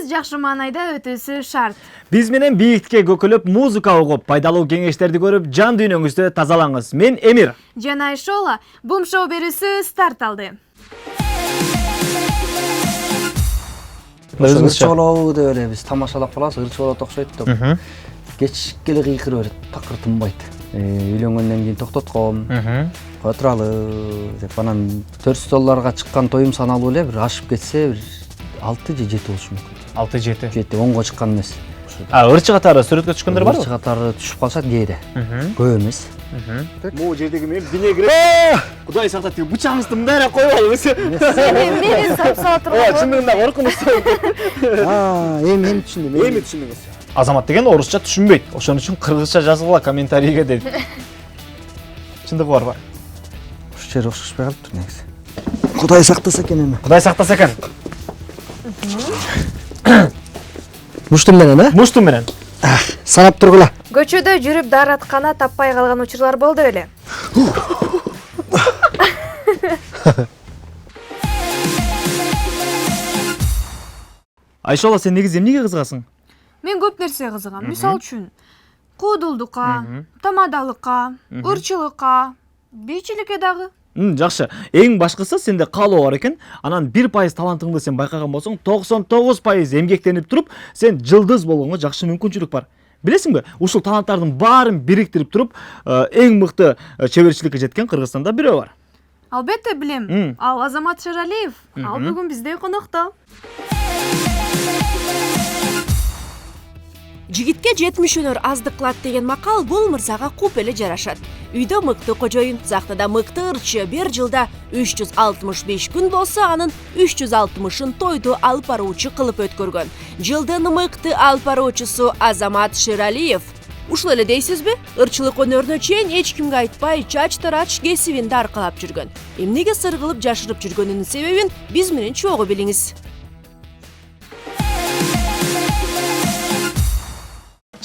Берүүбүз жакшы маанайда өтүүсү шарт. Биз менен бийиктикке көкөлөп, музыка угуп, пайдалуу кеңештерди көрүп, жан дүйнөңүздү тазалаңыз. Мен Эмир. Жана Айшола Бум шоу берүүсү старт алды. Ырчыболобу деп эле биз тамашалап калабыз, ырчыболот окшойт деп. Кечке эле кыйкырып берет, такыр тынбайт. Үйлөнгөндөн кийин токтотком, кое туралы деп анан 4 столларга чыккан тоюм саналуу эле, бир ашып кетсе бир 6 же 7 болушу мүмкүн. 6-7. 7 10го чыккан эмес. Ырчы катары сүрөткө түшкөндөр барбы? Ырчы катары түшүп калышат кээде. Көп эмес. Могу жердеги мен винегрет. Кудай сактат, бычагыңызды мындай коюп алыңыз. Мени сапсала турган. Чындыгында коркунуч. Эми түшүндүм. Эми түшүндүңүз. Азамат деген орусча түшүнбөйт. Ошон үчүн кыргызча жазгыла комментарийге дейт. Чындыгы барбы? Ушул жери окшошпой калыптыр негизи. Кудай сактаса экен эми. Кудай сактаса экен. Муштум менен, Муштум менен. Санап тургула. Көчөдө жүрүп даараткана таппай калган учурлар болду беле. Айшола, сен негизи эмнеге кызыгасың? Мен көп нерсе кызыгам. Мисал үчүн, куудулдукка, тамадалыкка, ырчылыкка, бийчиликке дагы. Жакшы. Эң башкысы сенде каалоо бар экен. Анан 1% талантыңды сен байкаган болсоң, 99% эмгектенип туруп, сен жылдыз болгонго жакшы мүмкүнчүлүк бар. Билесиңби? Ушул таланттардын баарын бириктирип туруп, эң мыкты чеберчиликке жеткен Кыргызстанда бирөө бар. Албетте билем. Ал Азамат Шералиев. Ал бүгүн бизде конокто. Жигитке 70 аздык кылат деген макал бул мырзага куп эле жарашат. Үйдө мыкты кожоюн, захтада мыкты ырчы бир жылда 365 күн болсо, анын 360-ын тойду алып баруучу кылып өткөргөн. Жылдын мыкты алып баруучусу Азамат Шералиев. Ушул эле дейсизби? Ырчылык өнөрүнө чейин эч кимге айтпай, чач тарач кесибинде аркалап жүргөн. Эмнеге сыр кылып жашырып жүргөнүнүн себебин биз менен чогуу билиңиз.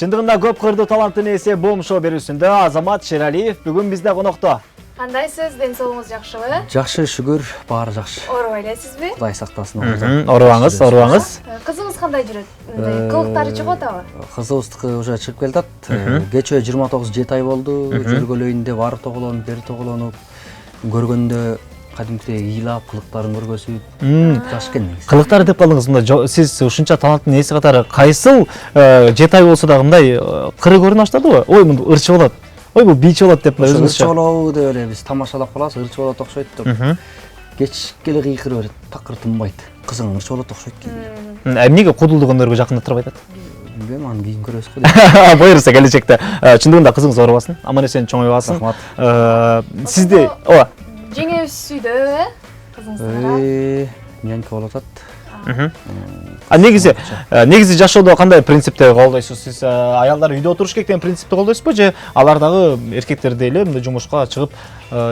Чындыгында көп кырдуу таланттын ээси Бум шоу берүүсүндө Азамат Шералиев бүгүн бизде конокто. Кандайсыз? Ден соолугуңуз жакшыбы? Жакшы, шүгүр, баары жакшы. Оорубай элесизби? Кудай сактасын. Оорубаңыз. Кызыңыз кандай жүрөт? Кылыктары чыгып атабы? Кызыбыздыкы уже чыгып келатат. Кечөө 29 7 ай болду. Жүргөлөйүндө баары тоголонуп, бери тоголонуп, көргөндө кадимкидей ыйлап, кылыктарын көргөзүп, жакшы экен негизи. Кылыктар деп калдыңыз, мында сиз ушунча таланттын ээси катары кайсыл 7 ай болсо да мындай кыры көрүнө баштадыбы? Ой, мында ырчы болот. Ой, бул бийчи болот деп өзүңүзчө. Ырчыболобу деп эле биз тамашалап калабыз, ырчыболот окшойт деп. Кечке эле кыйкырып берет, такыр тынбайт. Кызың ырчыболот окшойт экен. Эмнеге куудулдук өнөргө жакындатырып айтат? Билбейм, аны кийин көрөбүз го дейт. Буюрса келечекте. Чындыгында кызыңыз оорубасын, аман эсен чоңойбасын. Сизди, ооба. Жеңебиз үйдө, кызыңызга. Нянька болуп атат. Негизи жашоодо кандай принципти колдойсуз? Сиз аялдар үйдө отуруш керек деген принципти колдойсузбу же алар дагы эркектердей эле мындай жумушка чыгып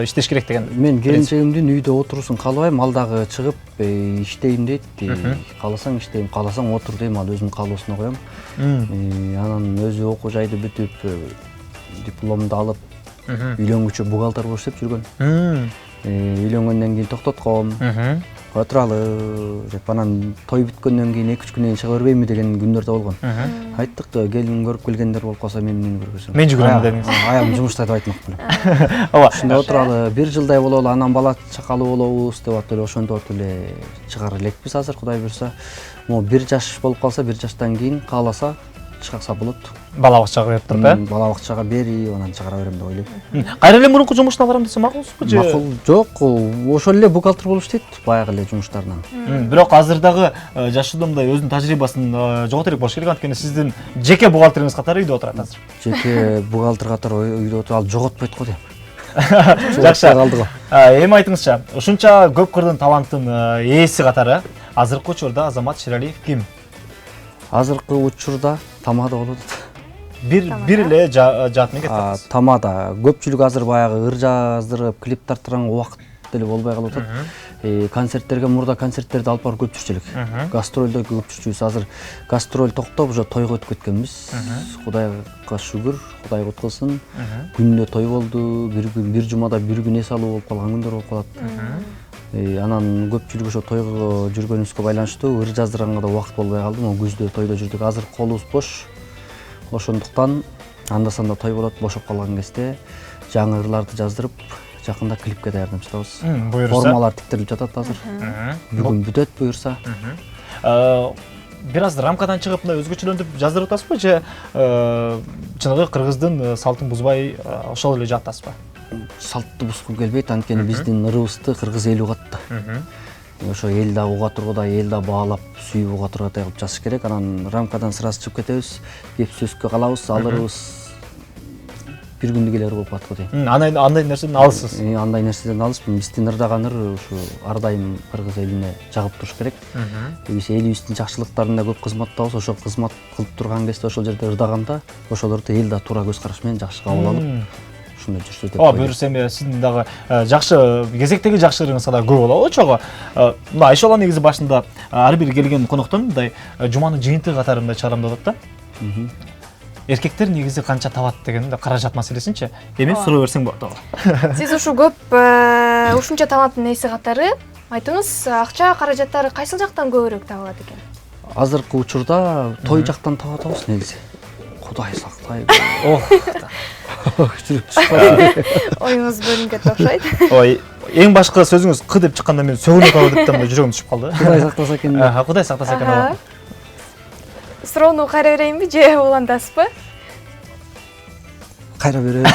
иштеш керек деген? Мен келинчегимдин үйдө отурусун каалабайм, ал дагы чыгып иштейм дейт. Кааласаң иштейм, кааласаң отур дейм, ал өзүнүн каалоосуна коем. Анан өзү окуу жайды бүтүп, дипломду алып, үйлөнгүчө бухгалтер болуп иштеп жүргөн. Үйлөнгөндөн кийин токтотком, кое туралы деп анан той бүткөндөн кийин 2-3 күндөн кийин чыга бербейми деген күндөр да болгон. Айттык, келин көрүп келгендер болуп калса мен эмнени көргөзөм. Мен жүгүрөм дедиңиз. Аягым жумушта деп айтмак белем. Ооба. Ошондо туралы бир жылдай бололу, анан бала чакалуу болобуз деп атып эле ошондо эле чыгар элекпиз азыр, Кудай буйрса. Могу 1 жаш болуп калса, 1 жаштан кийин кааласа чыгакса болот. Бала бакчага берип туруп, Бала бакчага берип, анан чыгара берем деп ойлойм. Кайра эле мурунку жумушуна барам десе макулсузбу же? Макул жок, ошол эле бухгалтер болуп иштейт, баягы эле жумуштарынан. Бирок азыр дагы жашоодо мындай өзүнүн тажрыйбасын жоготу керек болуш керек, анткени сиздин жеке бухгалтериңиз катары үйдө отурат азыр. Жеке бухгалтер катары үйдө отуруп, ал жоготпойт го дейм. Жакшы. Калды го. Эми айтыңызчы, ушунча көп кырдын таланттын ээси катары азыркы учурда Азамат Шералиев ким? Азыркы учурда Тамада болот. Бир эле жаатына кетет. Тамада көпчүлүк азыр баягы ыр жаздырып, клип тарттырганга убакыт деле болбой калып атат. Концерттерге мурда концерттерди алып барып көп жүрчү элек. Гастролдо көп жүрчүбүз. Азыр гастроль токтоп, уже тойго өтүп кеткенбиз. Кудайга шүгүр, Кудай куткылсын. Күндө той болду, бир жумада бир күн эс алуу болуп калган күндөр болуп калат. Анан көпчүлүк ошо тойго жүргөнүбүзгө байланыштуу ыр жаздырганга да убакыт болбой калды. Могу күздө тойдо жүрдүк. Азыр колубуз бош. Ошондуктан анда санда той болот, бошоп калган кезде жаңы ырларды жаздырып, жакында клипке даярдамчытабыз. Буюрса. Формалар тиктирилип жатат азыр. Бүгүн бүтөт буюрса. Бир аз рамкадан чыгып мындай өзгөчөлөндүрүп жаздырып атасызбы же чыныгы кыргыздын салтын бузбай ошол эле жаттасызбы? Салтты бузгу келбейт, анткени биздин ырыбызды кыргыз эли угат да. Ошо эл да уга тургудай, эл да баалап, сүйүп уга тургудай кылып жазыш керек. Анан рамкадан сырасы чыгып кетебиз, кеп сөзгө калабыз, алырыбыз бир күндүк эле ыр болуп калат го дейм. Андай нерседен алысыз. Андай нерседен алыспын. Биздин ырдаган ыр ушу ар дайым кыргыз элине жагып туруш керек. Биз элибиздин жакшылыктарына көп кызматтабыз. Ошо кызмат кылып турган кезде ошол жерде ырдаганда, ошолорду эл да туура көз караш менен жакшы кабыл алып, ушундай жүрсө деп. Буюрса эми сиздин дагы жакшы кезектеги жакшы ырыңыз да көп болобу чогуу. Мына Айшола негизи башында ар бир келген коноктон мындай жуманын жыйынтыгы катары мындай чыгарам деп атат да. Эркектер негизи канча табат деген каражат маселесинчи эми суроо берсең болот. Сиз ушу көп ушунча таланттын ээси катары айтыңыз, акча каражаттары кайсыл жактан көбүрөөк табылат экен? Азыркы учурда той жактан таап атабыз негизи. Кудай сактай. Жүрүп чыкпайт. Оюңуз бөлүнүп кетти окшойт. Ой, эң башкы сөзүңүз к деп чыкканда мен сөгүнүп калып деп жүрөгүм түшүп калды. Кудай сактаса экен. Кудай сактаса экен. Суроону кайра берейинби же улантасызбы? Кайра беребиз.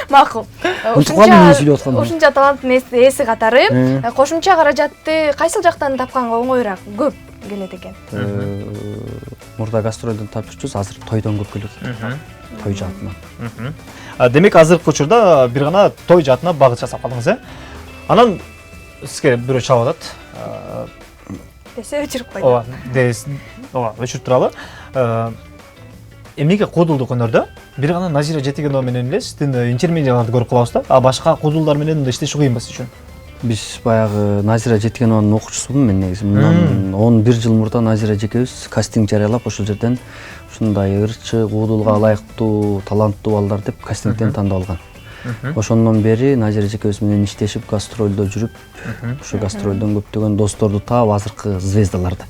Макул. Ушунча таланттын ээси катары кошумча каражатты кайсыл жактан тапканга оңоюраак, көп келет экен? Мурда гастролдон таап жүрчүбүз, азыр тойдон көп келет. Той жаатынан. Демек азыркы учурда бир гана той жаатына багыт жасап калдыңыз, Анан сизге бирөө чалып атат. Десе өчүрүп койду. Өчүрүп туралы. Эмнеге куудулдук өнөрдө бир гана Назира Жетегенова менен эле сиздин интермедиаларды көрүп калабыз да. А башка куудулдар менен иштеш кыйын ба сиз үчүн? Биз баягы Назира Жетегенованын окуучусумун мен негизи. Мындан 11 жыл мурда Назира эжекебиз кастинг жарыялап, ошол жерден ушундай ырчы, куудулга ылайыктуу, таланттуу балдар деп кастингден тандап алган. Ошондон бери Назира эжекебиз менен иштешип, гастролдо жүрүп, ошо гастролдон көптөгөн досторду таап, азыркы звездаларды.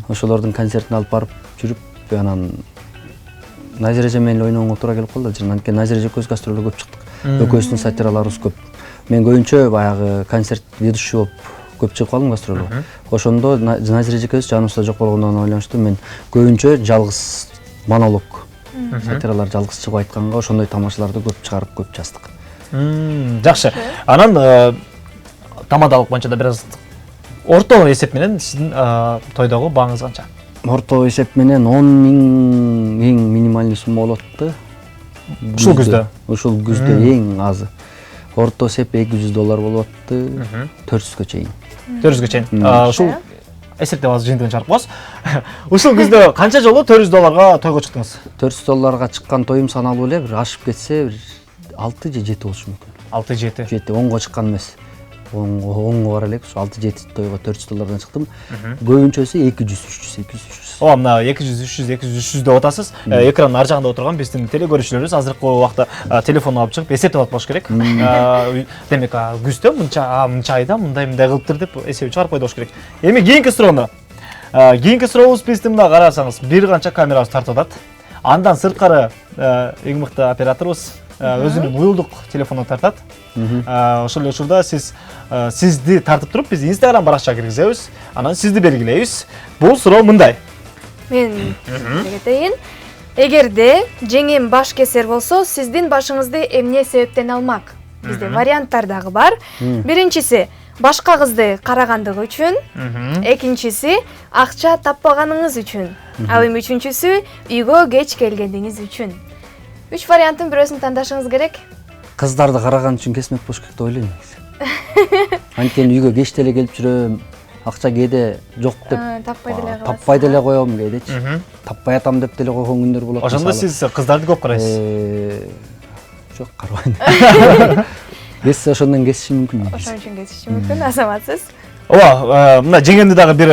Ошолордун концертине алып барып жүрүп, анан Назира эже менен ойногонго туура келип калды. Анткени Назира эжекебиз гастролго көп чыктык. Экөөбүздүн сатираларыбыз көп. Мен көбүнчө баягы концерт ведущий болуп көп чыгып калдым гастролго. Ошондо Назира эжекебиз жаныбызда жок болгондон байланыштуу мен көбүнчө жалгыз монолог сатиралар жалгыз чыгып айтканга ошондой тамашаларды көп чыгарып көп жаздык. Жакшы. Анан тамадалык боюнча да бир аз орто эсеп менен сиздин тойдогу бааңыз канча? Орто эсеп менен 10 миң эң минимальный сумма болот да. Ушул күздө? Ушул күздө эң азы. Орто эсеп $200 болуп атты, 400гө чейин. 400гө чейин. Ушул эсептеп азыр жыйынтыгын чыгарып коебуз. Ушул күздө канча жолу $400 тойго чыктыңыз? $400 чыккан тоюм саналуу эле, бир ашып кетсе бир 6 же 7 болушу мүмкүн. 6-7. 7 10го чыккан эмес. 10го бар элек, ушу 6-7 тойго $400 чыктым. Көбүнчөсү 200-300. Мына 200-300 деп атасыз. Экранын ар жагында отурган биздин телекөрүүчүлөрүбүз азыркы убакта телефон алып чыгып эсептеп алып болуш керек. Демек күздө мынча айда мындай кылыптыр деп эсеп чыгарып койду болуш керек. Эми кийинки суроону. Кийинки сурообуз биздин мына карасаңыз бир канча камерабыз тартып атат. Андан сырткары эң мыкты операторубуз өзүнүн уюлдук телефонун тартат. Ошол эле учурда сизди тартып туруп биз Instagram баракчага киргизебиз, анан сизди белгилейбиз. Бул суроо мындай. Мен кетейин. Эгерде жеңем баш кесер болсо, сиздин башыңызды эмне себептен алмак? Бизде варианттар дагы бар. Биринчиси башка кызды карагандыгы үчүн, экинчиси акча таппаганыңыз үчүн, ал эми үчүнчүсү үйгө кеч келгениңиз үчүн. 3 варианттын бирөөсүн тандашыңыз керек. Кыздарды караган үчүн кесмек болуш керек деп ойлойм. Анткени үйгө кеч деле келип жүрөм, акча кээде жок деп таппай деле коем кээдечи. Таппай атам деп деле койгон күндөр болот. Ошондо сиз кыздарды көп карайсыз? Жок, карабайм. Кессе ошондон кесиши мүмкүн. Ошон үчүн кесиши мүмкүн, азаматсыз. Мына жеңемди дагы бир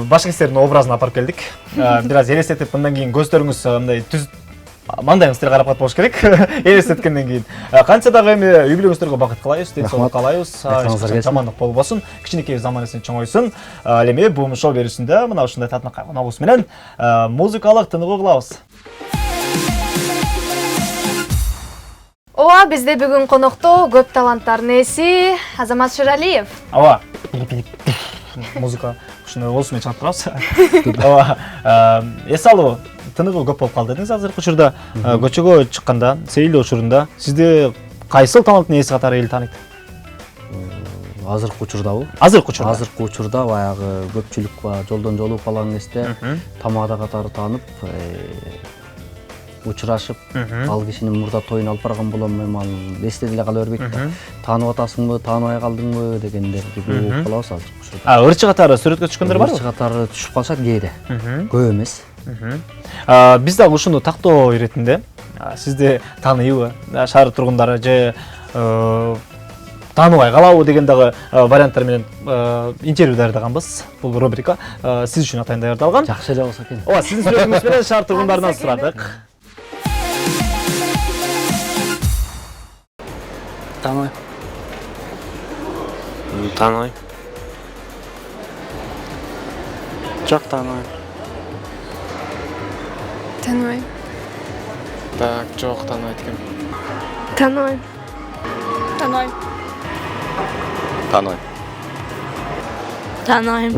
баш кесердин образына алып барып келдик. Бир аз элестетип, мындан кийин көздөрүңүз мындай маңдайыңызды карап болуш керек элестеткенден кийин. Канча дагы эми үй бүлөңүздөргө бакыт каалайбыз, денсаулык каалайбыз, жамандык болбосун, кичинекей заман эсин чоңойсун. Ал эми бум шоу берүүсүндө мына ушундай татынакай коногубуз менен музыкалык тыныгуу кылабыз. Ооба, бизде бүгүн конокто көп таланттардын ээси Азамат Шералиев. Ооба. Музыка ушундай болсун менен чыгып турабыз. Ооба. Эс алуу тыныгуу көп болуп калды дедиңиз азыркы учурда. Көчөгө чыкканда, сейилдөө учурунда сизди кайсыл таланттын ээси катары эл тааныйт? Азыркы учурдабы? Азыркы учурда. Азыркы учурда баягы көпчүлүк жолдон жолу falan несте тамада катары таанып, учурашып, ал кишинин мурда тоюн алып барган болом, эми эсте деле кала бербейт да. Таанып атасыңбы, тааныбай калдыңбы дегендерди көп кылабыз азыркы учурда. Ырчы катары сүрөткө түшкөндөр барбы? Ырчы катары түшүп калышат кээде. Көп эмес. Биз дагы ушуну тактоо иретинде сизди тааныйбы, шаар тургундары же тааныбай калабы деген дагы варианттар менен интервью даярдаганбыз. Бул рубрика сиз үчүн атайын даярдалган. Жакшы эле болсо экен. Ооба, сиздин сүрөтүңүз менен шаар тургундарынан сурадык. Таной. Таной. Жок таной. Таной. Так, жок таной экен. Таной. Таной. Таной. Таной.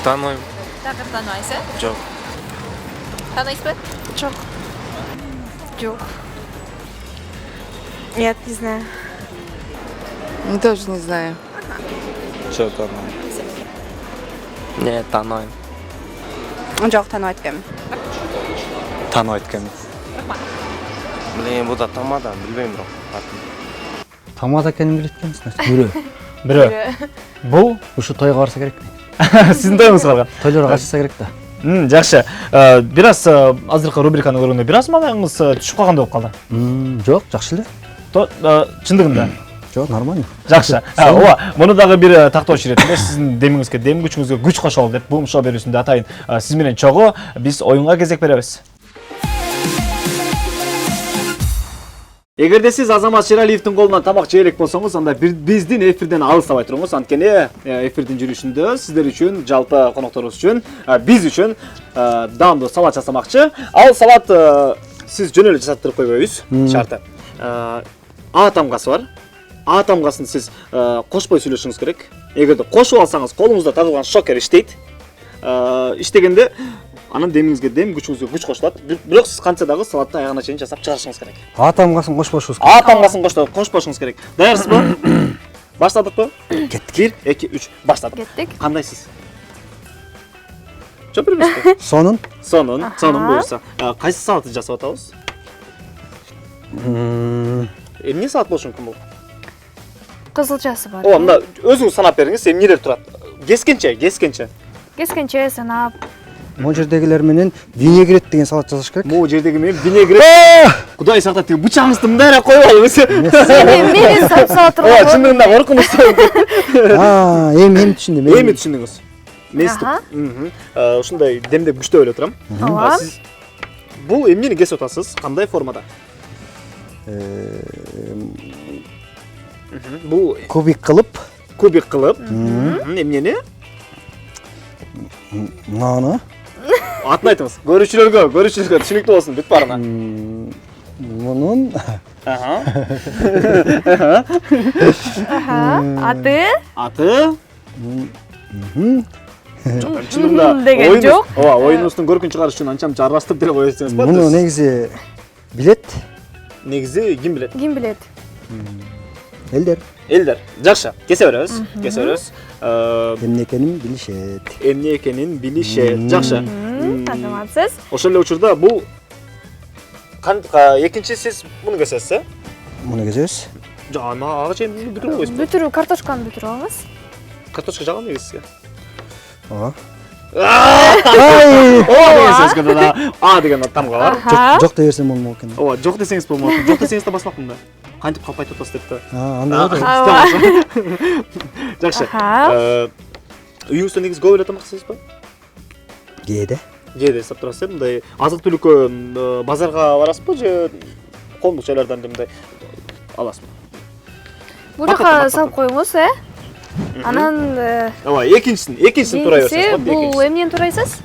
Таной. Такыр танойсың? Жок. Танойсызбы? Жок. Жок. Нет, не знаю. Тоже не знаю. Жок таной. Не, таной. Жок, таной эткем. Таной экен. Блин, бу да тамада, билбейм бирок. Тамада экенин билет экенсиң, значит. Бирөө. Бул Ушу тойго барса керек. сиздин тоюңузга барган. Тойлорго катышса керек да. Жакшы. Бир аз азыркы рубриканы көргөндө бир аз маңдайыңыз түшүп калгандай болуп калды. Жок, жакшы эле. Чындыгында. Жок, нормально. Жакшы. Ооба, муну дагы бир тактоочу иретинде сиздин демиңизге, дем күчүңүзгө күч кошолу деп бум шоу берүүсүндө атайын сиз менен чогуу биз оюнга кезек беребиз. Эгерде сиз Азамат Шералиевдин колунан тамак жей элек болсоңуз, анда биздин эфирден алыстабай туруңуз. Анткени эфирдин жүрүшүндө сиздер үчүн, жалпы конокторубуз үчүн, биз үчүн даамдуу салат жасамакчы. Ал салат сиз жөн эле жасатып койбойбуз, шарты. А тамгасы бар. А тамгасын сиз кошпой сүйлөшүңүз керек. Эгерде кошуп алсаңыз, колуңузда тагылган шокер иштейт. Иштегенде анан демиңизге дем, күчүңүзгө күч кошулат. Бирок сиз канча дагы салатты аягына чейин жасап чыгарышыңыз керек. А тамгасын кошпошубуз керек. А тамгасын кошпошуңуз керек. Даярсызбы? Баштадыкпы? Кеттик. 1, 2, 3 баштадык. Кеттик. Кандайсыз? Жооп беребизби? Сонун. Сонун буюрса. Кайсы салатты жасап атабыз? Эмне салат болушу мүмкүн бул? Кызылчасы бар. Ооба, мында өзүңүз санап бериңиз, эмнелер турат? Кескенче. Кескенче санап. Могу жердегилер менен винегрет деген салат жасаш керек. Могу жердеги менен винегрет. Кудай сактап, тиги бычагыңызды мындайраак коюп алыңыз. Мени салат турган. Ооба, чындыгында коркунучтуу. Эми түшүндүм. Эми түшүндүңүз. Ушундай демдеп күчтөп эле турам. Ооба. Сиз бул эмнени кесип атасыз? Кандай формада? Бул Кубик кылып, эмнени? наны, Атын айтыңыз. Көрүүчүлөргө түшүнүктүү болсун, бүт барына. мунун Аты? Чындыгында деген жок. Ооба, оюнубуздун көркүн чыгарыш үчүн анча аралаштырып деле кое берсеңиз болот. муну негизи билет Негизи ким билет? Ким билет? элдер. Жакшы, кесе беребиз. Эмне экенин билишет. Жакшы. Азаматсыз. Ошол эле учурда бул экинчи сиз муну кесесиз, э? Муну кезебиз. Жок, ага чейин бүтүрүп койсуз. Бүтүрүп, картошканы бүтүрүп алыңыз. Картошка жагам негиз сизге. Ага. Деген сөзгө да А деген тамга бар. Жок дей берсем болмок экен. Ооба, жок десеңиз болмок. Жок десеңиз да басмакмын да. Кантип калп айтып атасыз деп да. Андай. Жакшы. Үйүңүздө негиз көп эле тамак жейсизби? Кээде. жээде эстеп турасыз мындай азык түлүккө базарга барасызбы же коомдук жайлардан мындай аласызбы? Бул жака салып коюңуз, Анан ооба, экинчисин турай берсеңиз. бул эмнени турайсыз?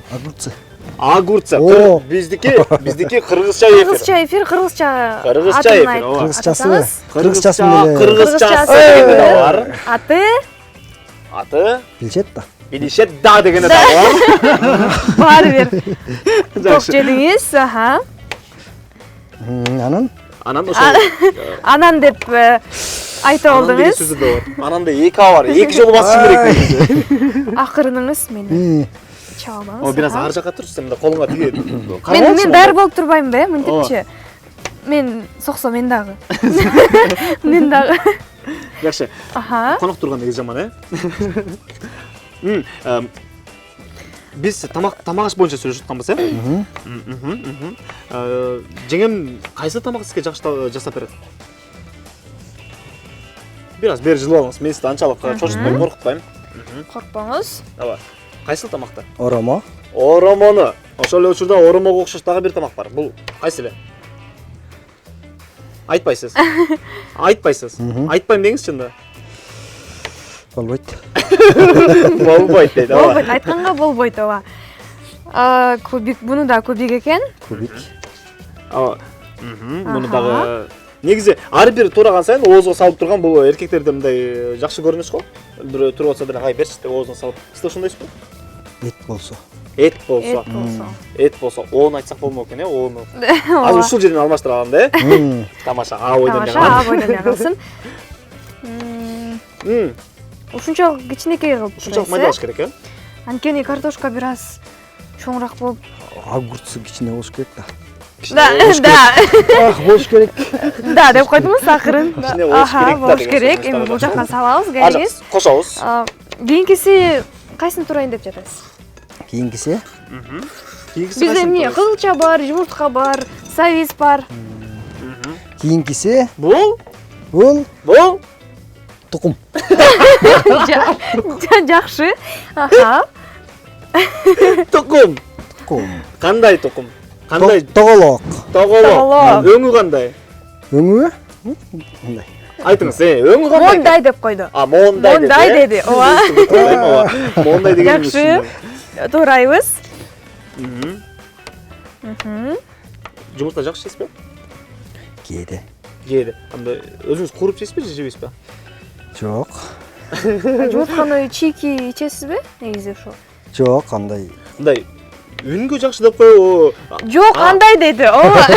Огурца. О. Биздики кыргызча эфир. Кыргызча эфир, кыргызча Кыргызча атын эфир, ооба. Кыргызчасы. Кыргызчасы Кыргызчасы дегени да бар. Аты Билчет да. билишет да дегени да бар. баары бир ток жедиңиз, Анан ошол анан деп айтып анан деген алдыңыз. сөзү да бар. Ананда эки А бар. Эки жолу басыш керек негизи. Акырыныңыз мени чалбаңыз. О, бир аз ар жакка турчу, мында колуңа тиге. Мен даяр болуп турбаймынбы, мынтипчи. Мен соксо мен дагы. Мен дагы. Жакшы. Конок турганда эки жаман, Биз тамак аш боюнча сүйлөшүп атканбыз, Жеңем кайсы тамак сизге жакшы жасап берет? Бир аз бери жылып алыңыз. Мен сизди анчалык чочутпайм, коркутпайм. Коркпоңуз. Ооба. Кайсыл тамакта? Оромо. Оромону. Ошол эле учурда оромого окшош дагы бир тамак бар. Бул кайсы эле? Айтпайсыз. Айтпайм деңиз чында. Болбойт. Болбойт дейт, ооба. Болбойт, айтканга болбойт, ооба. Кубик, буну да кубик экен. Кубик. Ооба. Муну дагы негизи ар бир тураган сайын оозго салып турган бул эркектерде мындай жакшы көрүнүш го. Бирөө туруп атса деле, "Ай, берчи" деп оозуна салып. Сиз да ошондойсузбу? Эт болсо. Эт болсо, оон айтсак болмок экен, оону. Азыр ушул жерден алмаштыра аламда, Тамаша, А бойдон Тамаша, А бойдон жагылсын. Ушунчалык кичинекей кылып. Ушунчалык майдалаш керек, Анткени картошка бир аз чоңураак болуп. Огурцы кичине болуш керек да. Болуш керек. Да, деп койдуңуз акырын. Кичине болуш керек. Эми бул жака салабыз, келиңиз. Кошобуз. Кийинкиси кайсыны турайын деп жатасыз? Кийинкиси? Бизде эмне? Кызылча бар, жумуртка бар, сабиз бар. Кийинкиси? Бул? Тукум. Жакшы. Тукум. Кандай тукум? Кандай? Тоголок. Өңү кандай? Өңү? Мындай. Айтыңыз, өңү кандай? Мондай деп койду. Мондай деди. Ооба. Мондай деген Жакшы. Турайбыз. Жумурта жакшы жейсизби? Жейди. Анда өзүңүз кууруп жейсизби же жебейсизби? Жок. Жумуртканы чийки ичесизби? Негизи ошо. Жок, андай. Мындай үнгө жакшы деп коебу. Жок, андай деди. Ооба.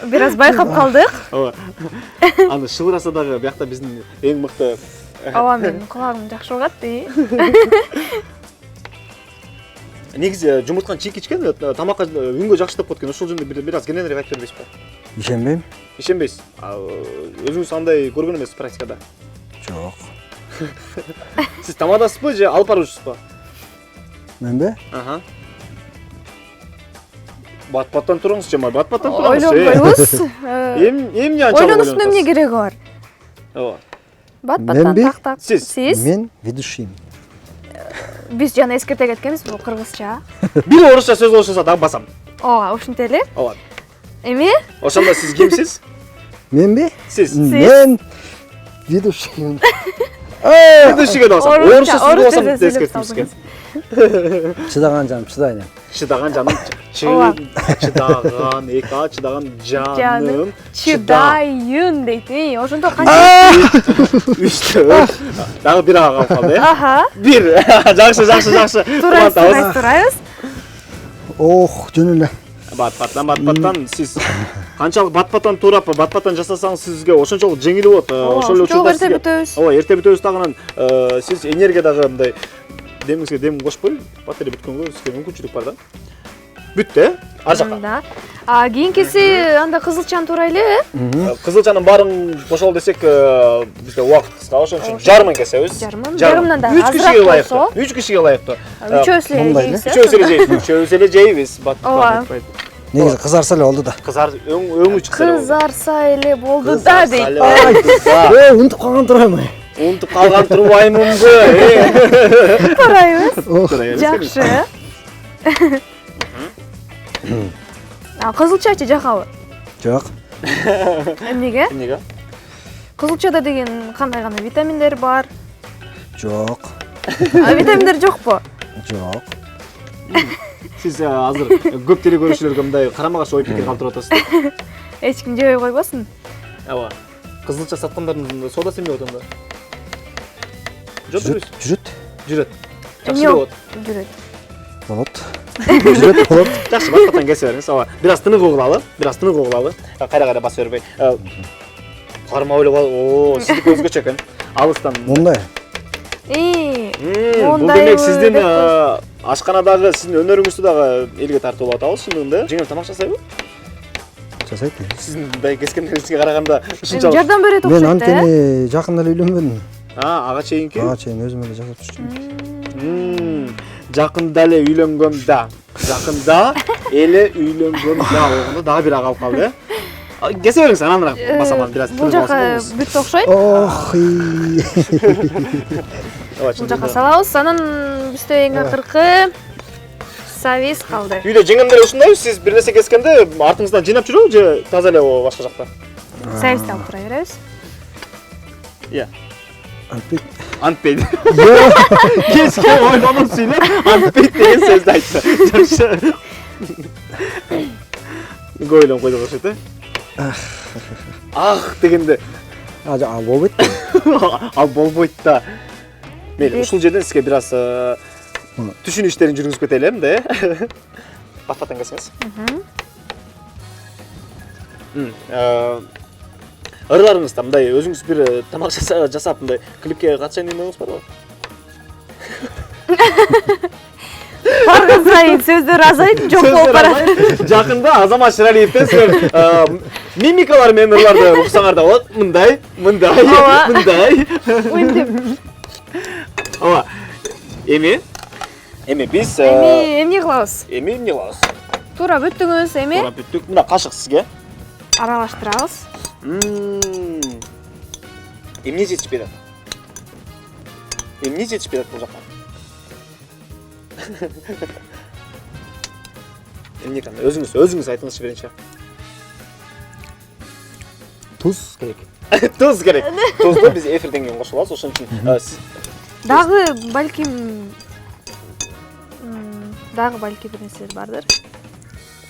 Бир аз байкап калдык. Ооба. Аны шылыраса дагы биякта биздин эң мыкты. Ооба, менин кулагым жакшы угат. Негизи жумуртканы чийки ичкен тамакка үнгө жакшы деп койт экен. Ошол жөнүндө бир аз кененирээк айтып бербейсизби? Ишенбейм. Ишенбейсиз? Өзүңүз андай көргөн эмессиз практикада? Жок. Сиз тамадасызбы же алып баруучусузбу? Менби? Бат-баттан туруңуз же, бат-баттан туруңуз. Ойлонбойбуз. Эмне анчалык Ойлонуштун эмне кереги бар? Ооба. Бат-баттан тактак. Сиз? Мен ведущийм. Биз жана эскерте кеткенбиз, бул кыргызча. Бир орусча сөз болсо дагы басам. Ооба, ушинтип эле. Ооба. Эми? Ошондо сиз кимсиз? Менби? Сиз. Мен ведущийм. Ведущийге да басам. Орусча сөз болсам деп эскертим сизге. Чыдаган жаным, чыдайын. Чыдаган жаным, чыдаган, чыдаган жаным, чыдайын дейт. Ошондо канча? 3 дагы бир ага калып калды, Бир. Жакшы. Турайбыз. Ох, жөн эле. Бат-баттан сиз канчалык бат-баттан туурап, бат-баттан жасасаңыз сизге ошончолук жеңил болот. Ошол эле учурда эрте бүтөбүз. Ооба, эрте бүтөбүз дагы сиз энергия дагы мындай демиңизге дем кошпой, батарея бүткөнгө сизге мүмкүнчүлүк бар да. Бүттү, ар жакка. Кийинкиси анда кызылчаны турайлы, Кызылчанын баарын кошолу десек, бизде убакыт кыска, ошон үчүн жарымын кесебиз. Жарымдан да азыраак болсо. 3 кишиге ылайыктуу. Үчөөсү эле жейбиз. Ооба. Негизи кызарса эле болду да. Өңү чыкса эле. Кызарса эле болду да дейт. Унутуп калган тураймы? Унутуп калган турбаймынбы? Турайбыз. Жакшы. Кызылчачы жакабы? Жок. Эмнеге? Эмнеге? Кызылчада деген кандай гана витаминдер бар? Жок. Витаминдер жокпу? Жок. Сиз азыр көп телекөрүүчүлөргө мындай карама-каршы ой пикир калтырып атасыз. Эч ким жебей койбосун. Ооба. Кызылча саткандардын соодасы эмне болот анда? Жүрөт. Жүрөт. Эмне Жакшы болот. жүрөт? Болот. Жүрөт болот. Жакшы, башкатан кесе бериңиз. Ооба. Бир аз тынык угулалы. Кайра баса бербей. Карма ойлоп ал. Оо, сиздики өзгөчө экен. Алыстан. Мындай. Бул Мондай демек сиздин ашканадагы сиздин өнөрүңүздү дагы элге тартып атабыз, шындыгында. Жеңил тамак жасайбы? Жасайт. Сиздин мындай кескендериңизге караганда ушунчалык. Жардам берет Мен окшойт да. анткени жакында эле үйлөнбөдүм. Ага чейинки. Ага чейин өзүм эле жасап жүрчүмүн. Жакында эле үйлөнгөм да. Жакында эле үйлөнгөм да. Огону дагы бир ага алып калды, э? Кесе бериңиз, ананыраак басаман бир аз. Бул жака бүттү окшойт. Ох. Бул жака салабыз. Анан бизде эң акыркы сабиз калды. Үйдө жеңемдер ушундайбы, сиз бир нерсе кескенде артыңыздан жыйнап жүрөбү же таза эле башка жакта? Сабизди алып тура беребиз. Иә. Антпейт. Антпейт. Кеске ойлонуп сүйлөп, антпейт деген сөздү айтты. Жакшы. Көп ойлонуп койдук окшойт, э? Ах дегенде Ал болбойт. ал болбойт да. Мейли, ушул жерден сизге бир аз түшүнүү иштерин жүргүзүп кетели, эмне? Бат-баттан кесиңиз. Ырыларыңызда мындай өзүңүз бир тамак жасап мындай клипке катышайын деген оюңуз барбы? Барган сайын сөздөр азайып, жок болуп барат. Жакында Азамат Шыралиевден силер мимикалар менен ырларды уксаңар да болот. Мындай. Мынтип. Ооба. Эми биз Эмне кылабыз? эмне кылабыз? Туура бүттүңүз, эми Туура бүттүк. Мына кашык сизге. аралаштырабыз. Эмне жетишпей атат? Эмне жетишпей атат бул жака? Эмне экен? Өзүңүз айтыңызчы биринчи. Туз керек. Туз керек. Тузду биз эфирден кийин кошуп алабыз. Ошон үчүн Дагы балким бир нерселер бардыр.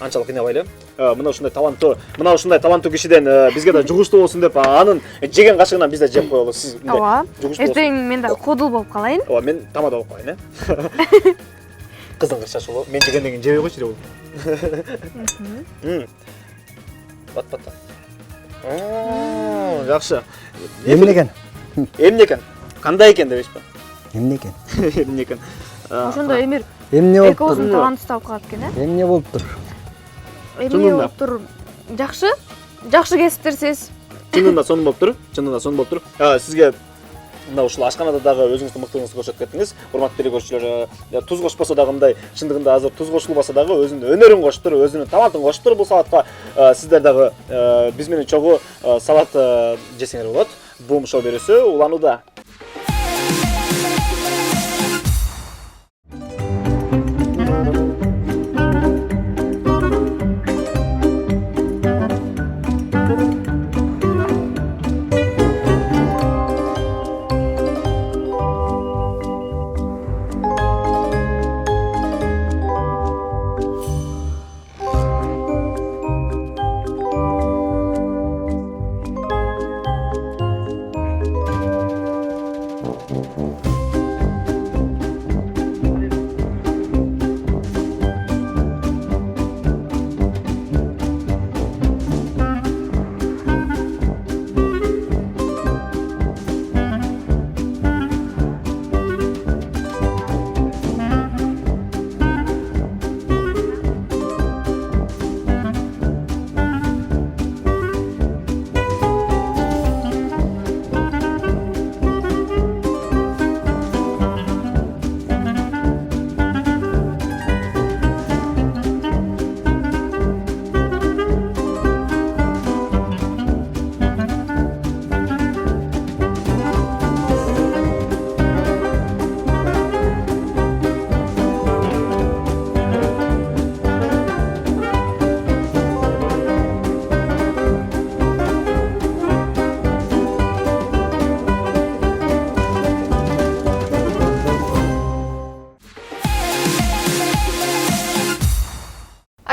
анчалык кыйнабайлы. Мына ушундай таланттуу кишиден бизге да жугуштуу болсун деп анын жеген кашыгынан биз да жеп коелу. Сиз Ооба. жугуштуу болсун. Эртең мен да кодул болуп калайын. Ооба, мен тамада болуп калайын, э? Кыздын кырчашы болуп, мен жегенден кийин жебей койчу деп болду. Бат-баттан. Жакшы. Эмне экен? Эмне экен? Кандай экен дебейсизби? Эмне экен? Эмне экен? Ошондо эмир Эмне болуп экөөбүздүн тур? талантыбызды алып калат экен, э? Эмне болуп тур? Эмне болуп тур? Жакшы. Жакшы кесиптерсиз. Чынында сонун болуп тур. Сизге мына ушул ашканада дагы өзүңүздүн мыктылыгыңызды көрсөтүп кеттиңиз. Урматтуу телекөрүүчүлөр, туз кошпосо дагы мындай чындыгында азыр туз кошулбаса дагы өзүнүн өнөрүн коштур, өзүнүн талантын коштур бул салатка. Сиздер дагы биз менен чогуу салат жесеңер болот. Бум шоу берүүсү уланууда.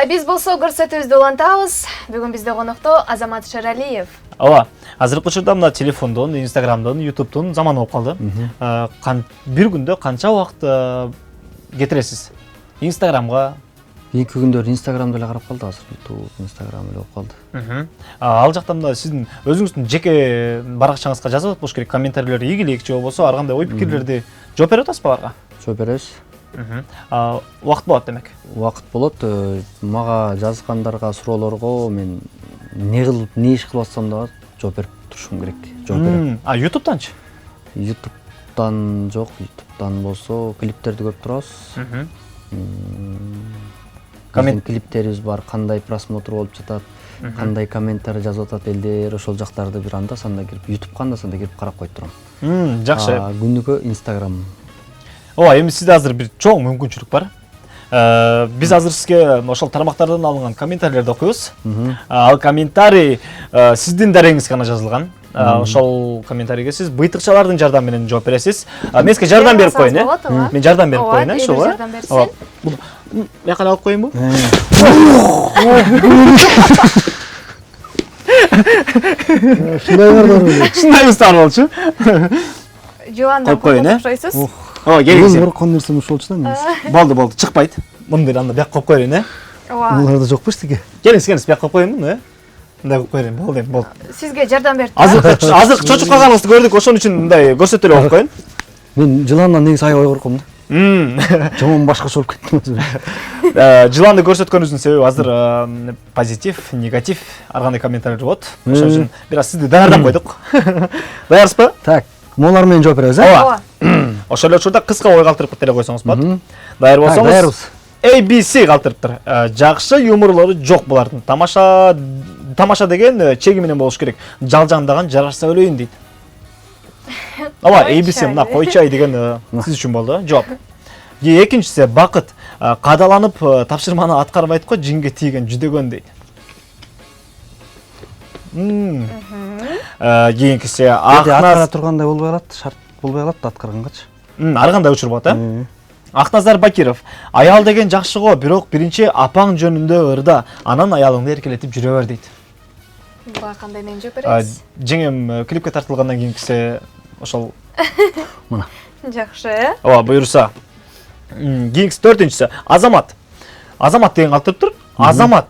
Биз болсо көрсөтүүбүздү улантабыз. Бүгүн бизде конокто Азамат Шералиев. Ооба, азыркы учурда мына телефондон, Инстаграмдон, Ютубтун заманы болуп калды. Бир күндө канча убакыт кетиресиз? Инстаграмга? Эки күндөр Инстаграмды эле карап калды, азыр Ютуб, Инстаграм эле болуп калды. Ал жакта мына сиздин өзүңүздүн жеке баракчаңызга жазып болуш керек, комментарийлер ийгилик же болбосо ар кандай ой пикирлерди жооп берип атасызбы аларга? Жооп беребиз. Убакыт болот демек. Убакыт болот. Мага жазгандарга, суроолорго мен не кылып, не иш кылып атсам да жооп берип турушум керек. Жооп берем. Ютубтанчы? Ютубтан жок, Ютубтан болсо клиптерди көрүп турабыз. Клиптерибиз бар, кандай просмотр болуп жатат, кандай комментарий жазып атат элдер, ошол жактарды бир анда-санда кирип, Ютубка анда-санда кирип карап коюп турам. Жакшы. Күнүгө Инстаграм. Ооба, эми сизде азыр бир чоң мүмкүнчүлүк бар. Биз азыр сизге ошол тармактардан алынган комментарийлерди окуйбуз. Ал комментарий сиздин дарегиңизге гана жазылган. Ошол комментарийге сиз быйтыкчалардын жардамы менен жооп бересиз. Мен сизге жардам берип коеюн, Мен жардам берип коеюн, ошол. Жардам берсин. Бияка алып коеюнбу? Шундай устар болчу. Жыландан коеюн, окшойсуз. Ооба, келиңиз. Корккон нерсем ушул болчу да негизи. Болду, чыкпайт. Мындай анда бияка коюп коеюн, Ооба. Буларда жокпу эчтеке? Келиңиз, бияка коюп коеюн, Мындай коюп коеюн, болду. Сизге жардам берип. Азыр чочуп калганыңызды көрдүк, ошон үчүн мындай көрсөтөлүп алып коеюн. Мен жыландан негизи аябай корком да. Жаман башкача болуп кеттим. Жыланды көрсөткөнүбүздүн себеби азыр позитив, негатив, ар кандай комментарийлер болот. Ошон үчүн бир аз сизди даярдап койдук. Даярсызбы? Так, молар менен жооп беребиз, Ооба. Ошол эле учурда кыска ой калтырып деле койсоңуз болот. Даяр болсоңуз. Даярбыз. ABC калтырыптыр. Жакшы юморлору жок булардын. Тамаша деген чеги менен болуш керек. Жалжаңдаган жарашса өлөйүн дейт. Ооба, ABC мына койчай деген сиз үчүн болду, жооп. Экинчиси бакыт. Кадаланып тапшырманы аткарбайт го, жинге тийген жүдөгөн дейт. Кийинкиси Акназ тургандай болбой калат, шарт болбой калат аткаргангачы. Ар кандай учур болот, Акназар Бакиров. Аял деген жакшы го, бирок биринчи апаң жөнүндө ырда, анан аялыңды эркелетип жүрө бер дейт. Буга кандай менен жооп бересиз? Жеңем клипке тартылгандан кийинкиси ошол. Мына. Жакшы. Ооба, буюрса. Кийинкиси төртүнчүсү Азамат. Азамат деген калтырыптыр. Азамат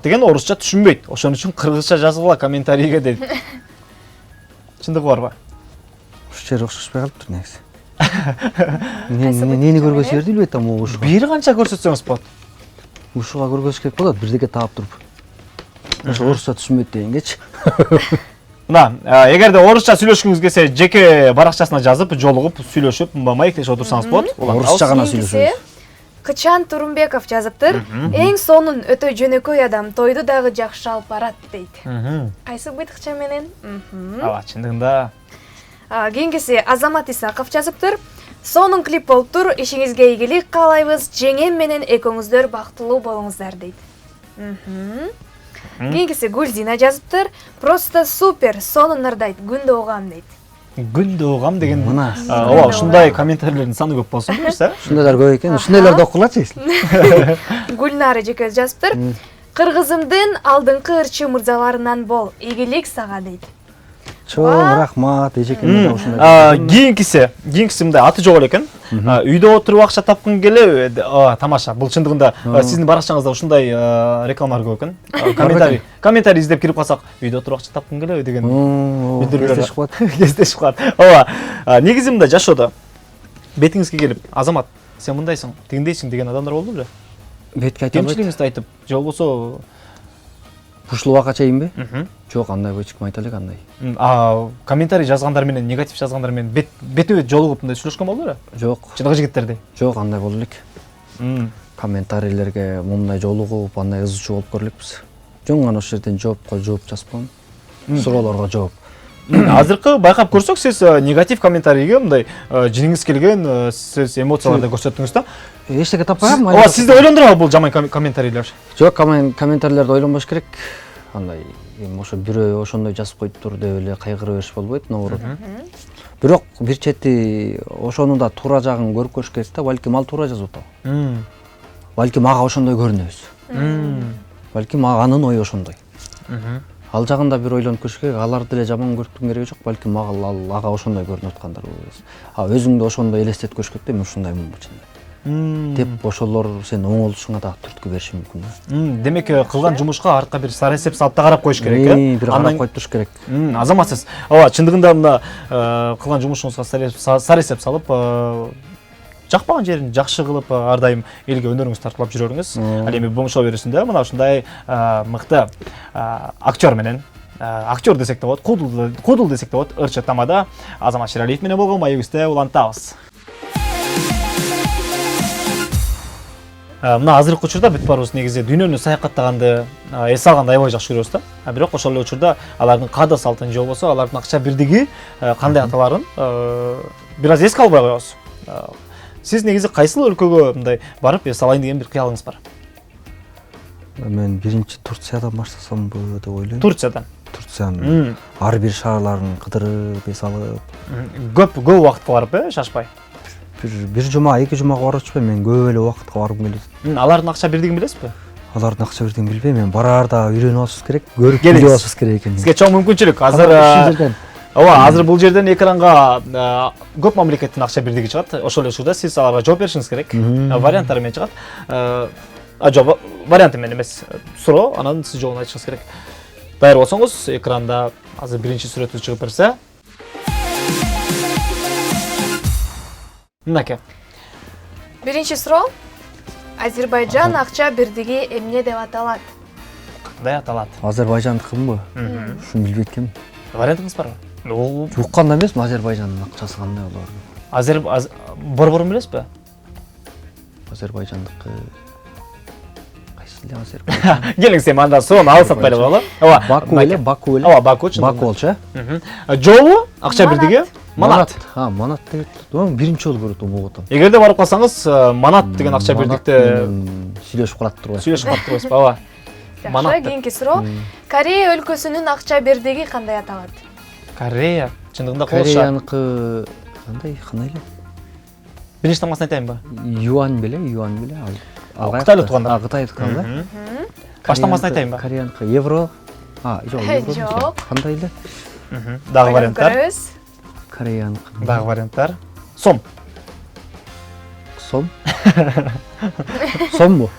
деген орусча түшүнбөйт. Ошон үчүн кыргызча жазгыла комментарийге дейт. Чындыгы барбы? Ушул жери окшошпой калыптыр негизи. Нени көргөзүп берди билбейт ам ушуга. Бир канча көрсөтсөңүз болот. Ушуга көргөзүш керек болот, бирдеке таап туруп. Ошо орусча түшүнбөйт дегенгечи. Мына, эгерде орусча сүйлөшкүңүз келсе, жеке баракчасына жазып, жолугуп, сүйлөшүп, маектешип отурсаңыз болот. Орусча гана сүйлөшөбүз. Кычан Турумбеков жазыптыр. Эң сонун өтө жөнөкөй адам тойду дагы жакшы алып барат дейт. Кайсы быйтыкча менен? Ооба, чындыгында. Кийинкиси Азамат Исаков жазыптыр. Сонун клип болуптур. Ишиңизге ийгилик каалайбыз. Жеңем менен экөөңүздөр бактылуу болуңуздар дейт. Кийинкиси Гүлзина жазыптыр. Просто супер, сонун ырдайт, күндө угам дейт. Күндө угам деген. Мына. Ооба, ушундай комментарийлердин саны көп болсун, буюрса. Ушундайлар көп экен. Ушундайларды окулачы. Гүлнары жеке жазыптыр. Кыргызымдын алдыңкы ырчы мырзаларынан бол. Ийгилик сага дейт. Чоң рахмат, эжекеме да ушундай. Кийинкиси мындай аты жок эле экен. Үйдө отуруп акча тапкың келеби? Тамаша. Бул чындыгында сиздин баракчаңызда ушундай рекламалар көп экен. Комментарий издеп кирип калсак, үйдө отуруп акча тапкың келеби деген билдирүүлөр кездешип калат. Ооба. Негизи мындай жашоодо бетиңизге келип, Азамат, сен мындайсың, тигиндейсиң деген адамдар болду беле? Бетке айта албайт. Кемчилигиңизди айтып, же болбосо Ушул убакка чейинби? Жок, андай эчким айта элек андай. Комментарий жазгандар менен, негатив жазгандар менен бетме-бет жолугуп мындай сүйлөшкөн болду беле? Жок. Чындыгы жигиттерди. Жок, андай болду элек. Комментарийлерге мындай жолугуп, андай ызчуу болуп көрөлекпиз. Жөн гана ошол жерден жооп жазып коем. Суроолорго жооп. Азыркы байкап көрсөк, сиз негатив комментарийге мындай жиниңиз келген, сиз эмоцияларды көрсөттүңүз да. Эчтеке таппайм. Ооба, сизди ойлондурабы бул жаман комментарийлер? Жок, комментарийлерди ойлонбош керек. Андай ошо бирөө ошондой жазып коюптур деп эле кайгыра бериш болбойт, наоборот. Бирок бир чети ошону да туура жагын көрүп көрүш керек да, балким ал туура жазып атабы. балким ага ошондой көрүнөбүз. Балким анын ою ошондой. Ал жагында бир ойлонуп көрүш керек, аларды деле жаман көрүптүн кереги жок, балким ага ошондой көрүнүп аткандар болобуз. Өзүңдү ошондой элестетип көрүш керек да, мен ушундаймын бул деп ошолор сен оңолушуңа да түрткү бериши мүмкүн да. Демек кылган жумушка артка бир сары эсеп салып да карап коюш керек, э? Бир карап коюп туруш керек. Азаматсыз. Ооба, чындыгында мына кылган жумушуңузга сары эсеп салып, жакпаган жерин жакшы кылып, ар дайым элге өнөрүңүз тартуулап жүрөрүңүз. Ал эми бомшоо берүүсүндө мына ушундай мыкты актер менен, актер десек да болот, кудул десек да болот, ырчы тамада Азамат Шералиев менен болгон маегибизде улантабыз. Мына азыркы учурда бүт баарыбыз негизи дүйнөнү саякаттаганды эс алганды аябай жакшы көрөбүз да. Бирок ошол эле учурда алардын каада салтын же болбосо алардын акча бирдиги кандай аталарын бир аз эске албай коебуз. Сиз негизи кайсыл өлкөгө мындай барып эс алайын деген бир кыялыңыз бар? Мен биринчи Турциядан баштасамбы деп ойлойм. Турциядан. Турциянын ар бир шаарларын кыдырып эс алып. Көп убакытка барып, шашпай. Бир жума, 2 жумага барып чыкпайм, мен көп эле убакытка баргым келет. Алардын акча бирдигин билесизби? Алардын акча бирдигин билбейм, мен бараарда үйрөнүп алышыбыз керек, көрүп билип алышыбыз керек экен. Сизге чоң мүмкүнчүлүк. Азыр бул жерден экранга көп мамлекеттин акча бирдиги чыгат. Ошол эле учурда сиз аларга жооп беришиңиз керек. Варианттар менен чыгат. Жок, варианты менен эмес, суроо, анан сиз жообун айтышыңыз керек. Даяр болсоңуз, экранда азыр биринчи сүрөтү чыгып берсе. Мынакей. Биринчи суроо. Азербайжан акча бирдиги эмне деп аталат? Кандай аталат? Азербайжандыкымбы? Ушуну билбейт экенмин. Вариантыңыз барбы? Укканда эмесмин Азербайжандын акчасы кандай болор. Борборун билесизби? Азербайжандыкы кайсы эле Азербайжан? Келиңиз эми анда сууну алсатпайлы бололу. Ооба. Баку эле, Баку эле. Ооба, Баку чын. Баку болчу, Жообу акча бирдиги манат. Манат деп. Биринчи жолу көрүп атам, угуп атам. Эгерде барып калсаңыз, манат деген акча бирдикти сүйлөшүп калат турбайбы? Сүйлөшүп калат турбайсызбы? Ооба. Жакшы, кийинки суроо. Корея өлкөсүнүн акча бирдиги кандай аталат? Корея, чындыгында колша. Кореяныкы кандай эле? Биринчи тамгасын айтайынбы? Юань беле? Кытайлык туугандар. Кытайлык туугандар. Баштамасын айтайынбы? Кореяныкы евро. Жок, евро. Жок. Кандай эле? Дагы варианттар. Кореяныкы. Дагы варианттар. Сом. Сом? Сомбу?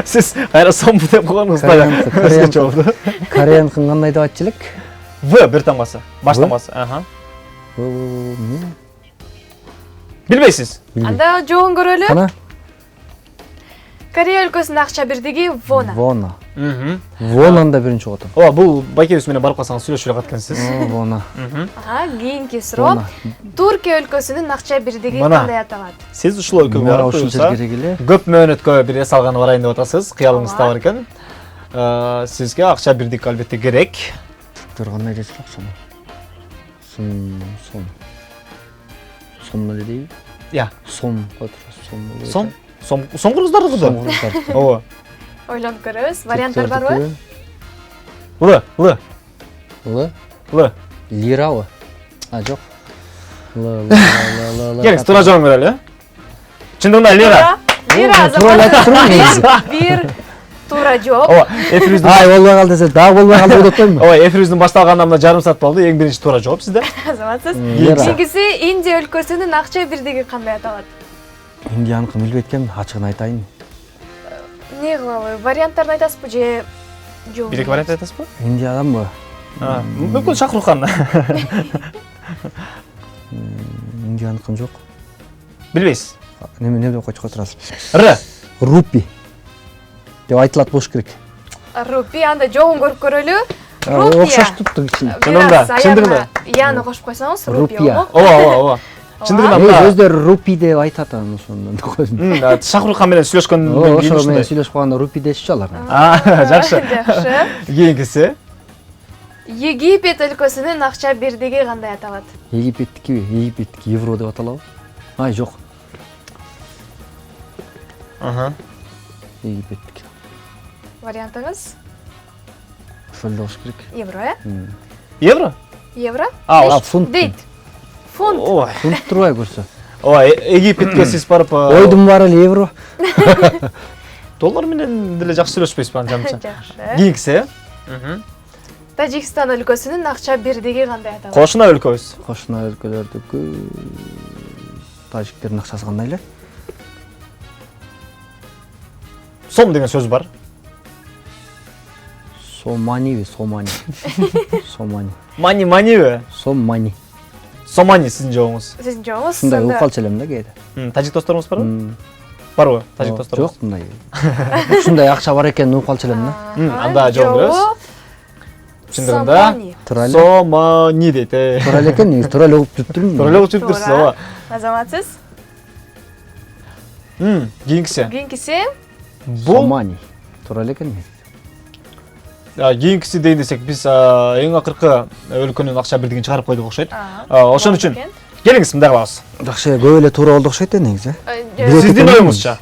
Сиз кайра сомбу деп койгонуңуз да. Кореяныкын кандай деп айтчу элек? В бир тамгасы. Баш тамгасы. Билбейсиз? Анда жообун көрөлү. Кана? Корея өлкөсүнүн акча бирдиги вона. Вона. Вонанда биринчи угуп атам. Ооба, бул байкебиз менен барып калсаңыз сүйлөшүп эле калат экенсиз. Вона. Кийинки суроо. Туркия өлкөсүнүн акча бирдиги кандай аталат? Сиз ушул өлкөгө барып ушул жерге келе. көп мөөнөткө бир эс алганы барайын деп атасыз. Кыялыңызда бар экен. Сизге акча бирдик албетте керек. Кандай десек акчаны? Сом эле дейби? Я. Сом Сом кыргыздар куду. Ооба. Ойлонуп көрөбүз. Варианттар барбы? Л. Лирабы? Жок. Келиңиз, туура жооп берели. Чындыгында лира. Бир туура жооп. Ооба, эфирибиздин болбой калды десе, дагы болбой калды деп коймунбу? Ооба, эфирибиздин башталганына мына жарым саат болду. Эң биринчи туура жооп сизде. Азаматсыз. Кийинкиси Индия өлкөсүнүн акча бирдиги кандай аталат? Индияныкын билбейт экенмин, ачыгын айтайын. Не кылабы? Варианттарды айтасызбы же жок? Бир эки вариант айтасызбы? Индияданбы? Мүмкүн Шахрухан. Индияныкын жок. Билбейсиз. Неме деп койчу турасыз? Р. Рупи деп айтылат болуш керек. Рупи, анда жообун көрүп көрөлү. Окшоштупту кичине. Чындыгында. Яны кошуп койсоңуз, рупия болмок. Ооба. Чындыгында өздөрү рупи деп айтат анан ошондон койдум. Шахрухан менен сүйлөшкөндөн кийин ошо менен сүйлөшүп калганда рупи дешчү алар. Жакшы. Кийинкиси. Египет өлкөсүнүн акча бирдиги кандай аталат? Египеттики евро деп аталабы? Жок. Египеттики. Вариантыңыз? Ошол болуш керек. Евро, Евро? Евро? Фунт. Дейт. Фунт. Фунт турбай көрсө. ооба, Египетке сиз барып Ойдум бар эле евро. доллар менен деле жакшы сүйлөшпөйсүзбү анча-мынча. Жакшы. Кийинкиси Тажикстан өлкөсүнүн акча бирдиги кандай аталат? кошуна өлкөбүз. Кошуна өлкөлөрдүкү тажиктердин акчасы кандай эле? Сом деген сөз бар. Соманиби, сомани. Сомани. Манибі? Сомани. Сомани сиздин жообуңуз. Сиздин жообуңуз Ушундай укалчу элем да кээде. Тажик досторумуз барбы? Барбы? Тажик досторумуз? Жок, мындай. Ушундай акча бар экенин укалчу элем да. Анда жооп беребиз. Чындыгында Тура эле. Сомани дейт. Туура эле экен, туура эле угуп жүрүптүрмүн. Туура эле угуп жүрүптүрсүз, ооба. Азаматсыз? Кийинкиси. Кийинкиси Бул Сомани. Туура эле экен. кийинкиси дейин десек, биз эң акыркы өлкөнүн акча бирдигин чыгарып койдук окшойт. Ошон үчүн келиңиз мындай кылабыз. Жакшы, көп эле туура болду окшойт негизи. Сиздин оюңузча.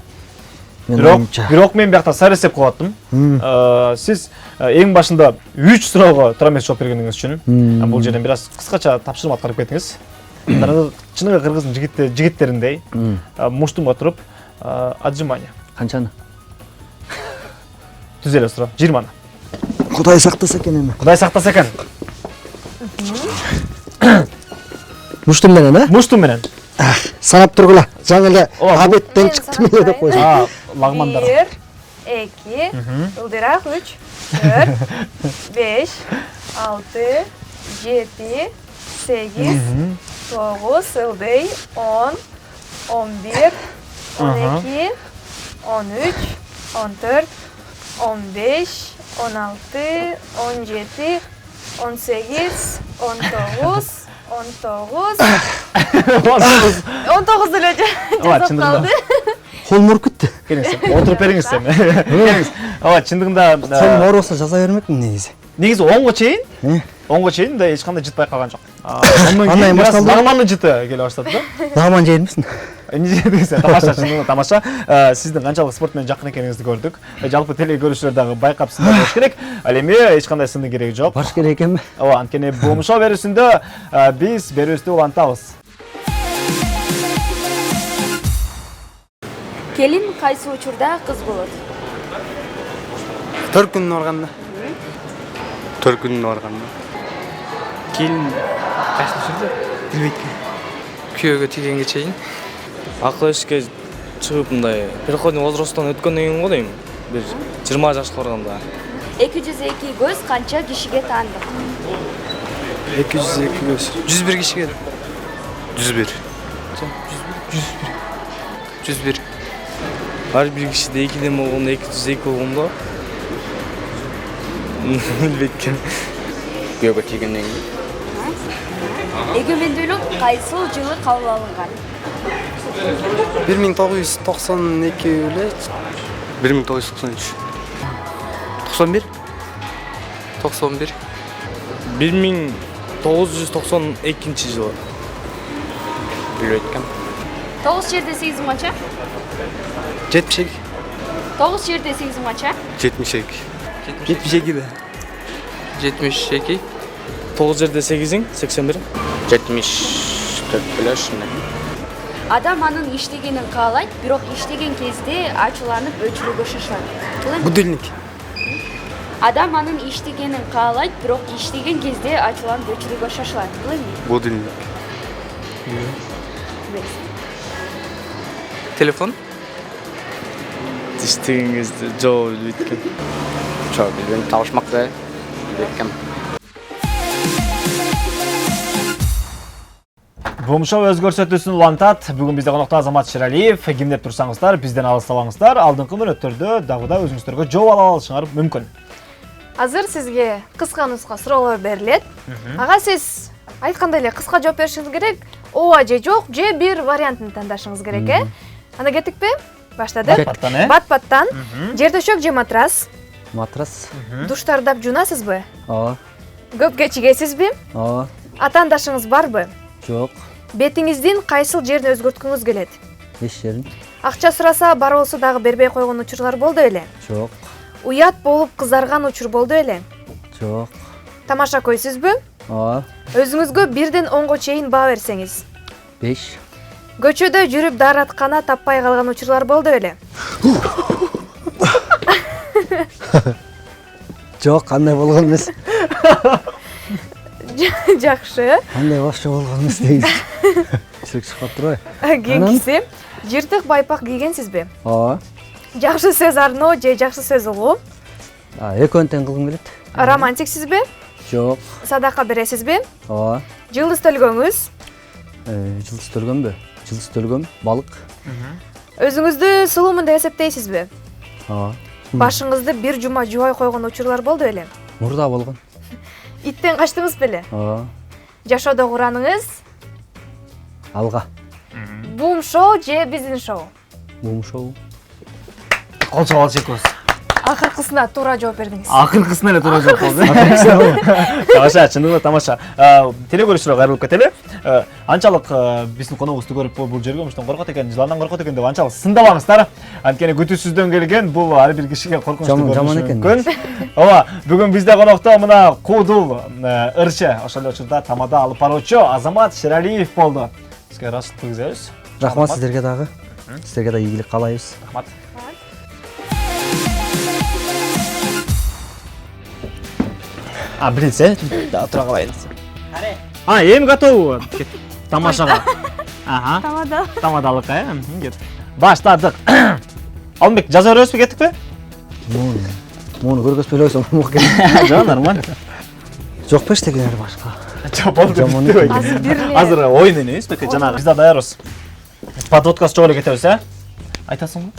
Менин Бирок мен биякта сар эсеп кылып аттым. Сиз эң башында 3 суроого туура эмес жооп бергениңиз үчүн бул жерден бир аз кыскача тапшырма аткарып кетиңиз. Чыныгы кыргыздын жигиттериндей муштумга туруп отжимание. канчаны? Түз эле суроо. 20. Кудай сактаса экен эми. Кудай сактаса экен. Муштум менен, а? Муштум менен. Санап тургула. Жаңы эле Ооба, абеттен чыктым эле деп койсун. Лагмандар. 1, 2, ылдыраак 3, 4, 5, 6, 7, 8, 9, ылдый 10, 11, 12, 13, 14, 15, 16, 17, 18, 19, 19 эле жазып калды. Колум ооруп кетти. Келиңиз. Отуруп бериңиз сен. Келиңиз. Ооба, чындыгында Колум ооруса жаза бермекмин негизи. негизи 10го чейин, 10го чейин мындай эч кандай жыт байкаган жок. Андан Андай кийин бираз башталды. лагмандын жыты келе баштады да. Лагман жеймисиң? Эмне дегенсиз, тамаша, чындыгында тамаша. Сиздин канчалык спорт менен жакын экениңизди көрдүк. Жалпы теле көрүүчүлөр дагы байкап сындар болуш керек. Ал эми эч кандай сындын кереги жок. Баш керек экенби? Ооба, анткени бул шоу берүүсүндө биз берүүбүздү улантабыз. Келин кайсы учурда кыз болот? 4 күн барганда. 4 күн барганда. Келин кайсы учурда? Билбейт. Күйөөгө тийгенге чейин. Акыл эшикке чыгып мындай переходный возрасттан өткөндөн кийин го дейм. Бир 20 жашка барганда. 202 көз канча кишиге таандык? 202 көз. 101 кишиге. 101. 101. Ар бир кишиде 2ден болгондо 202 болгондо. Билбейт экен. Күйөөгө тийгенден кийин. Эгемендүүлүк кайсыл жылы кабыл алынган? 1992 эле. 1993. 91. 91. 1992 жылы. Билбейт экен. 9 жерде 8 канча? 72. 9 жерде 8 канча? 72. 72 да. 72. 9 жерде 8-иң 81. 74 беле ушундай. Адам анын иштегенин каалайт, бирок иштеген кезде ачууланып өчүрүүгө шашат. Будильник. Адам анын иштегенин каалайт, бирок иштеген кезде ачууланып өчүрүүгө шашылат. Бул эмне? Будильник. Телефон. Иштеген кезде жоо билбейт экен. Чо, билбейм, табышмак да. Билбейт экен. Бул шоу өз көрсөтүүсүн улантат. Бүгүн бизде конокто Азамат Шералиев. Кимдеп турсаңыздар, бизден алыстабаңыздар. Алдыңкы мүнөттөрдө дагы да өзүңүздөргө жооп ала алышыңар мүмкүн. Азыр сизге кыска нуска суроолор берилет. Ага сиз айткандай эле кыска жооп беришиңиз керек. Ооба же жок, же бир вариантын тандашыңыз керек, Анда кеттикпи? Баштадык. Бат-баттан. Жер төшөк же матрас? Матрас. Душтардап жуунасызбы? Ооба. Көп кечигесизби? Ооба. Атаандашыңыз барбы? Жок. Бетиңиздин кайсыл жерин өзгөрткүңүз келет? Эч жерин. Акча сураса бар болсо дагы бербей койгон учурлар болду беле? Жок. Уят болуп кызарган учур болду беле? Жок. Тамаша койсузбу? Ооба. Өзүңүзгө 1ден 10го чейин баа берсеңиз. 5. көчөдө жүрүп даараткана таппай калган учурлар болду беле? Жок, кандай болгон эмес. Жакшы. Кандай башка болгон эмес дейбиз. Чек чыгып турбайбы? Кийинкиси жыртык байпак кийгенсизби? Ооба. Жакшы сөз арноо же жакшы сөз угуу? Экөөнү тең кылгым келет. Романтиксизби? Жок. Садака бересизби? Ооба. Жылдыз төлгөңүз? Жылдыз төлгөнбү? Жылдыз төлгөм, балык. Өзүңүздү сулуумун деп эсептейсизби? Ооба. Башыңызды бир жума жубай койгон учурлар болду беле? Мурда болгон. Иттен качтыңыз беле? Ооба. Жашоодогу ураныңыз? Алга. Бум шоу же биздин шоу? Бум шоу. Кол чабал чекос. Акыркысына туура жооп бердиңиз. Акыркысына эле туура жооп болду. Тамаша, чындыгында тамаша. Теле көрүүчүлөр кайрылып кетели. Анчалык биздин коногубузду көрүп бул жерге мыштан коркот экен, жыландан коркот экен деп анчалык сындабаңыздар. Анткени күтүүсүздөн келген бул ар бир кишиге коркунучтуу жаман экен. Ооба, бүгүн бизде конокто мына Куудул ырчы, ошол учурда тамада алып баруучу Азамат Шералиев болду. Сизге ыраазычылык билдиребиз. Рахмат сиздерге дагы. Сиздерге да ийгилик каалайбыз. Рахмат. Билсе, да тура калайын. Эми готову тамашага. Тамадалык, кет. Баштадык. Алмбек, жаза беребизби, кеттикпи? Муну көргөзбөй эле койсоң болмок экен. Жок, нормально. Жок эчтекелер башка. Жок, болду. Азыр оюн эмес, жанагы биз да даярбыз. Подводкасы жок эле кетебиз, айтасыңбы?